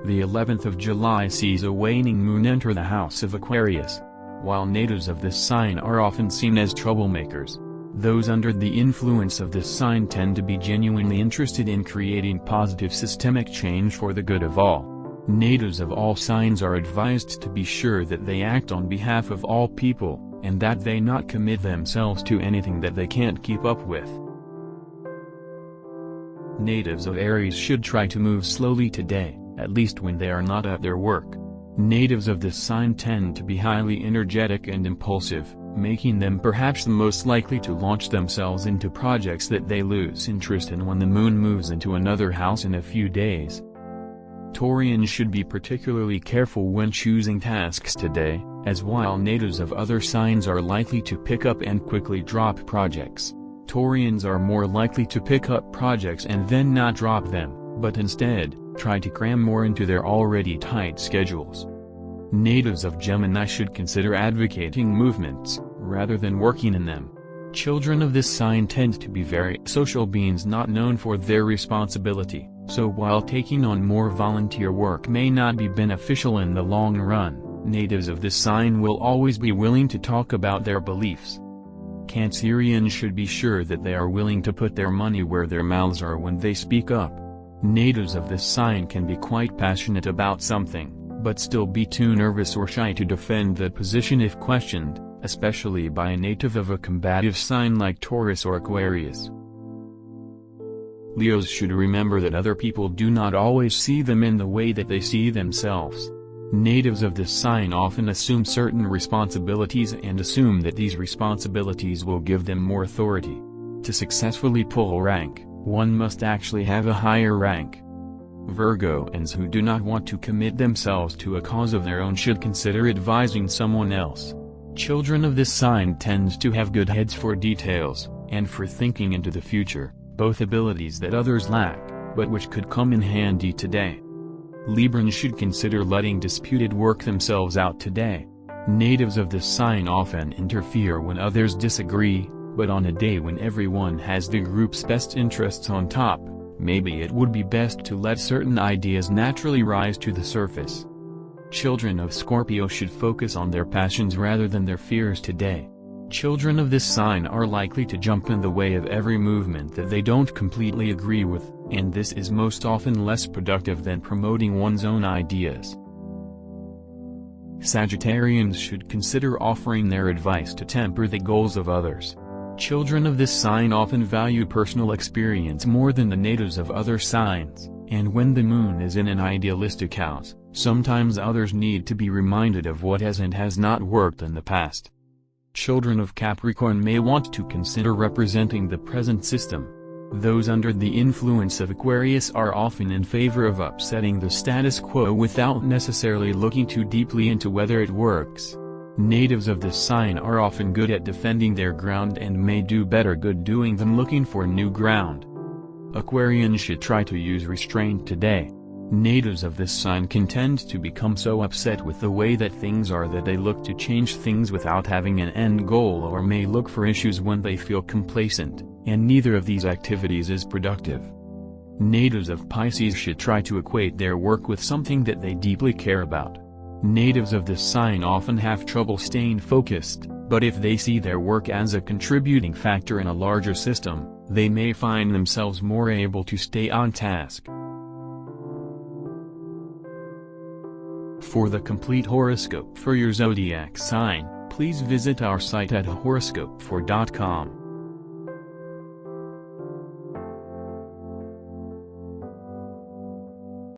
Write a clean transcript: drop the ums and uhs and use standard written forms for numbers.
The 11th of July sees a waning moon enter the house of Aquarius. While natives of this sign are often seen as troublemakers, those under the influence of this sign tend to be genuinely interested in creating positive systemic change for the good of all. Natives of all signs are advised to be sure that they act on behalf of all people, and that they not commit themselves to anything that they can't keep up with. Natives of Aries should try to move slowly today, at least when they are not at their work. Natives of this sign tend to be highly energetic and impulsive, making them perhaps the most likely to launch themselves into projects that they lose interest in when the moon moves into another house in a few days. Taurians should be particularly careful when choosing tasks today, as while natives of other signs are likely to pick up and quickly drop projects, Taurians are more likely to pick up projects and then not drop them, but instead, try to cram more into their already tight schedules. Natives of Gemini should consider advocating movements, rather than working in them. Children of this sign tend to be very social beings not known for their responsibility, so while taking on more volunteer work may not be beneficial in the long run, natives of this sign will always be willing to talk about their beliefs. Cancerians should be sure that they are willing to put their money where their mouths are when they speak up. Natives of this sign can be quite passionate about something, but still be too nervous or shy to defend that position if questioned, especially by a native of a combative sign like Taurus or Aquarius. Leos should remember that other people do not always see them in the way that they see themselves. Natives of this sign often assume certain responsibilities and assume that these responsibilities will give them more authority. To successfully pull rank, one must actually have a higher rank. Virgoans who do not want to commit themselves to a cause of their own should consider advising someone else. Children of this sign tend to have good heads for details, and for thinking into the future, both abilities that others lack, but which could come in handy today. Librans should consider letting disputed work themselves out today. Natives of this sign often interfere when others disagree, but on a day when everyone has the group's best interests on top, maybe it would be best to let certain ideas naturally rise to the surface. Children of Scorpio should focus on their passions rather than their fears today. Children of this sign are likely to jump in the way of every movement that they don't completely agree with, and this is most often less productive than promoting one's own ideas. Sagittarians should consider offering their advice to temper the goals of others. Children of this sign often value personal experience more than the natives of other signs, and when the moon is in an idealistic house, sometimes others need to be reminded of what has and has not worked in the past. Children of Capricorn may want to consider representing the present system. Those under the influence of Aquarius are often in favor of upsetting the status quo without necessarily looking too deeply into whether it works. Natives of this sign are often good at defending their ground and may do better good doing than looking for new ground. Aquarians should try to use restraint today. Natives of this sign can tend to become so upset with the way that things are that they look to change things without having an end goal, or may look for issues when they feel complacent, and neither of these activities is productive. Natives of Pisces should try to equate their work with something that they deeply care about. Natives of this sign often have trouble staying focused, but if they see their work as a contributing factor in a larger system, they may find themselves more able to stay on task. For the complete horoscope for your zodiac sign, please visit our site at Horoscope-For.com.